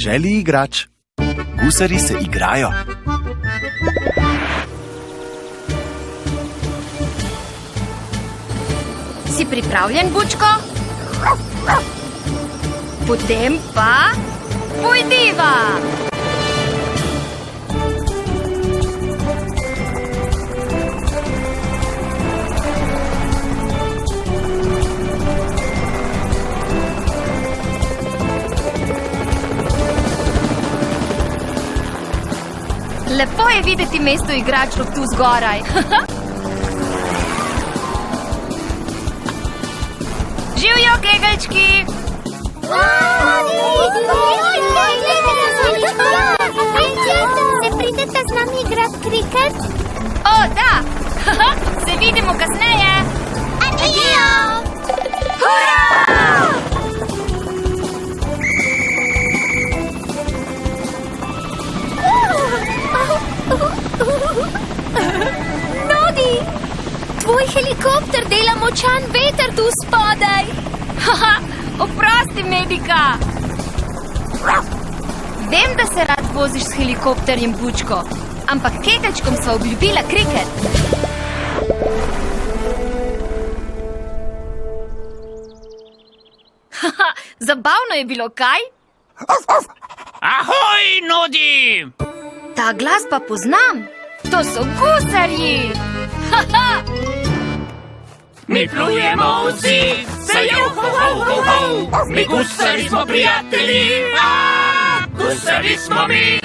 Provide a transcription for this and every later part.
deželi igrač. Gusari se igrajo. Si pripravljen, Bučko? Potem pa pojdiva! Lepo je videti mesto igračev tu zgoraj. Živjo, kegelčki! Ne pridete z nami igrat kriket? O, da! Se vidimo kasneje! Adijo! Hurra! Nodi! Tvoj helikopter dela močan veter tu spodaj. Oprosti, Medika! Vem, da se rad voziš s helikopterjem, Bučko, ampak kegelčkom sva obljubila kriket. Zabavno je bilo, kaj? Ahoj, Nodi! Ta glas pa poznam. To so gusarji. Mi plujemo vsi, se jo, ho, ho, ho, ho. Mi gusari smo prijatelji, gusari smo mi.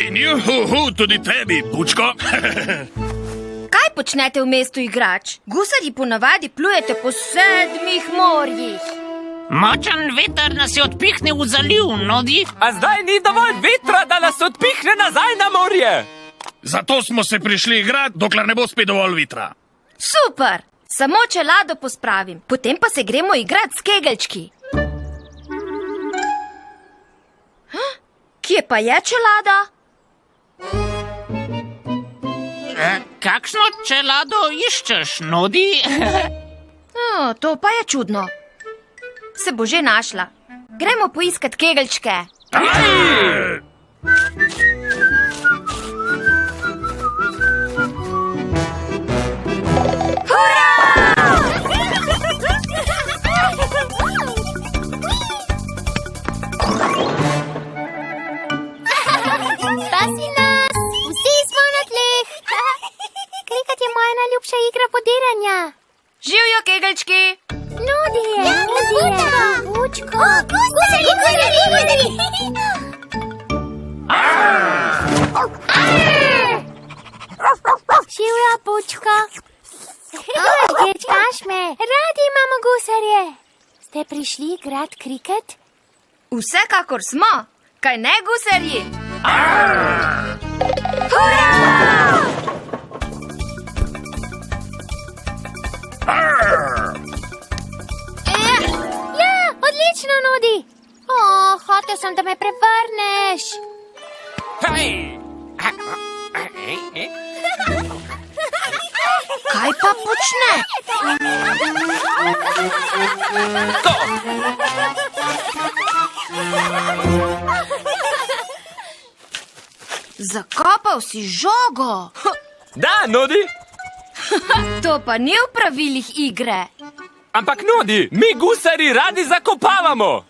In juhu, tudi tebi, Bučko. Kaj počnete v mestu igrač? Gusarji ponavadi plujete po 7 morjih. Močan veter nas je odpihnil v zaliv, Nodi. A zdaj ni dovolj vetra, da nas odpihne nazaj na morje. Zato smo se prišli igrat, dokler ne bo spet dovolj vetra. Super! Samo čelado pospravim, potem pa se gremo igrat s kegelčki. Kje pa je čelada? Kakšno čelado iščeš, Nodi? To pa je čudno. Se bo že našla. Gremo poiskat kegelčke. Hurra! Spasi nas! Vsi smo na tleh! Kriket je moja najljubša igra podiranja. Živjo, kegelčki! Nodi je! Bučko! Gusari! Živjo, Bučko! Dečkaš me! Radi imamo gusarje! Ste prišli igrat kriket? Vsekakor smo! Kaj ne, gusarji? Hurra! Odlično, Nodi! Hotel sem, da me prevrneš. Kaj pa počne? Zakopal si žogo. Da, Nodi! To pa ni v pravilih igre. Ampak, Nodi, mi gusari radi zakopavamo.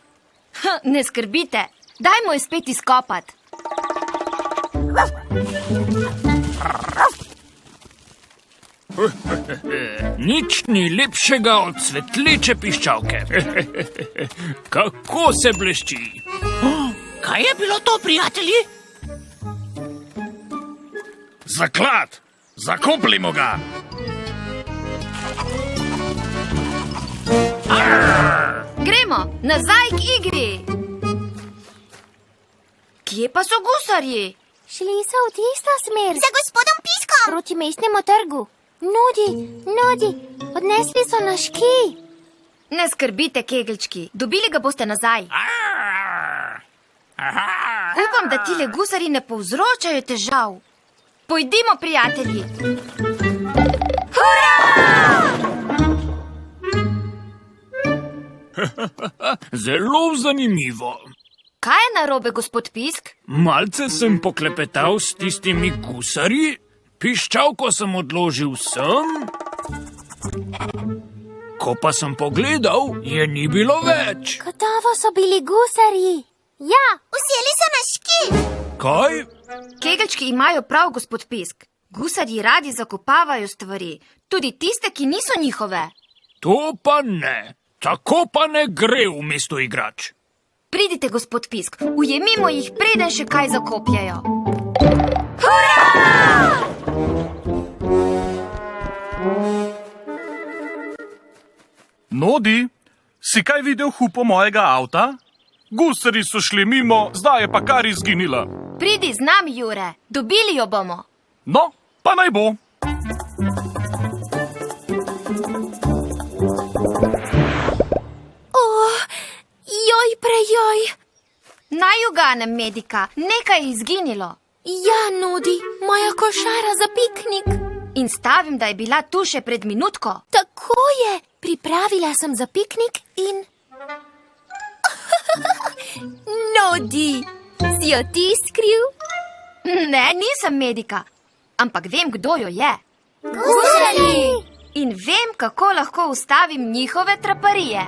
Ne skrbite, dajmo jo spet izkopati. Nič ni lepšega od svetleče piščalke. Kako se blešči. Kaj je bilo to, prijatelji? Zaklad! Zakopljimo ga! Gremo, nazaj k igri. Kje pa so gusarji? Šli so v tisto smer. Za gospodom Piskom! Proti mestnemu trgu. Nodi, odnesli so naš kij. Ne skrbite, kegelčki, dobili ga boste nazaj. Upam, da tile gusari ne povzročajo težav. Pojdimo, prijatelji. Hurra! Zelo zanimivo. Kaj je narobe, gospod Pisk? Malce sem poklepetal s tistimi gusarji, piščalko sem odložil sem. Ko pa sem pogledal, je ni bilo več. Gotovo so bili gusarji. Ja, vzeli so naš kij. Kaj? Kegelčki imajo prav, gospod Pisk. Gusarji radi zakopavajo stvari, tudi tiste, ki niso njihove. To pa ne. Tako pa ne gre v mesto igrač. Pridite, gospod Pisk, ujemimo jih, preden še kaj zakopljajo. Nodi, si kaj videl hupo mojega avta? Gusari so šli mimo, zdaj je pa kar izginila. Pridi z nami, Jure, dobili jo bomo. No, pa naj bo. Joj, prejoj. Naj uganem, Medika, nekaj je izginilo. Ja, Nudi, moja košara za piknik. In stavim, da je bila tu še pred minutko. Tako je, pripravila sem za piknik in... Nodi, si jo ti skril? Ne, nisem Medika, ampak vem, kdo jo je. Gusarji! In vem, kako lahko ustavim njihove traparije.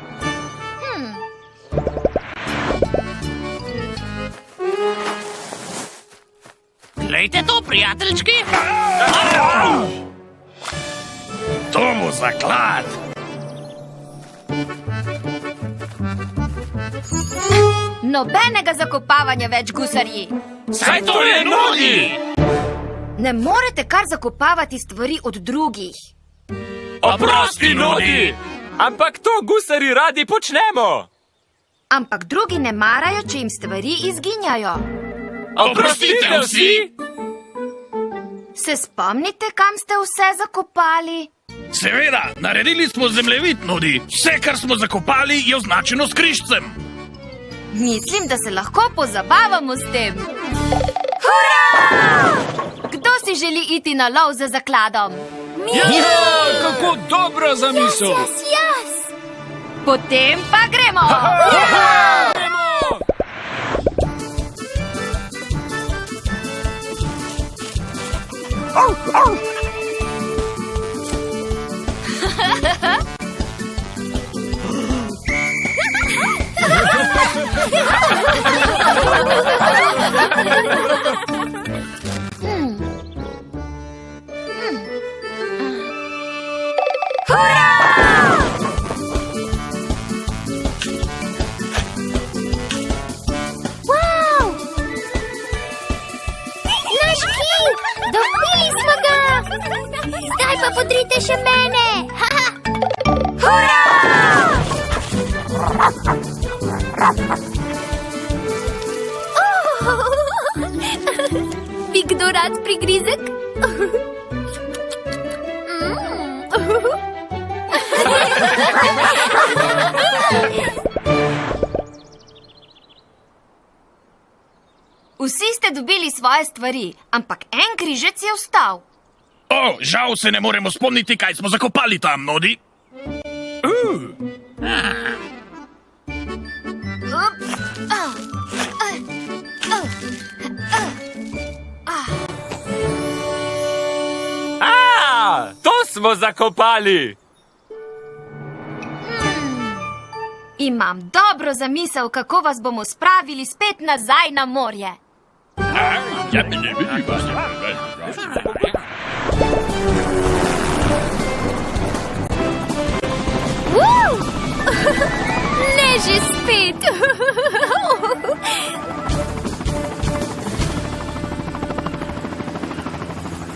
Glejte to, prijateljčki. To bo zaklad. Nobenega zakopavanja več, gusarji. Saj to je Nodi. Ne morete kar zakopavati stvari od drugih. Oprosti, Nodi. Ampak to gusari radi počnemo. Ampak drugi ne marajo, če jim stvari izginjajo. Oprostite vsi. Se spomnite, kam ste vse zakopali? Seveda, naredili smo zemljevid, Nodi. Vse, kar smo zakopali, je označeno s križcem. Mislim, da se lahko pozabavamo s tem. Hurra! Kdo si želi iti na lov za zakladom? Ja, kako dobra zamisel. Jaz! Potem pa gremo! Wow! Naš kij! Dobili smo ga! Zdaj pa podrite še mene! Hurra! Bi kdo rad prigrizek? Vsi ste dobili svoje stvari, ampak en križec je ostal. O, žal se ne moremo spomniti, kaj smo zakopali tam, Nodi. To smo zakopali. Imam dobro zamisel, kako vas bomo spravili spet nazaj na morje. Ne že spet!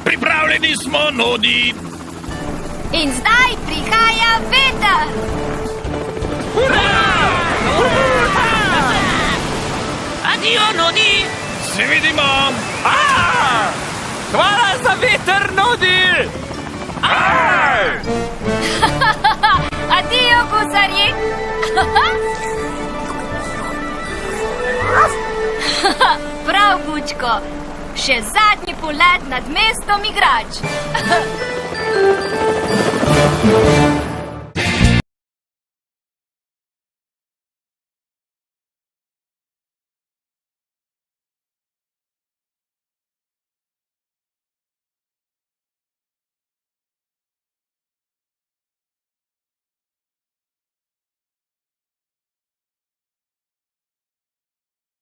Pripravljeni smo, Nodi. In zdaj prihaja veter! Adijo, Nodi. Se vidimo. Hvala za veter, Nodi. Adijo, gusarji! Prav, Bučko. Še zadnji polet nad mestom igrač.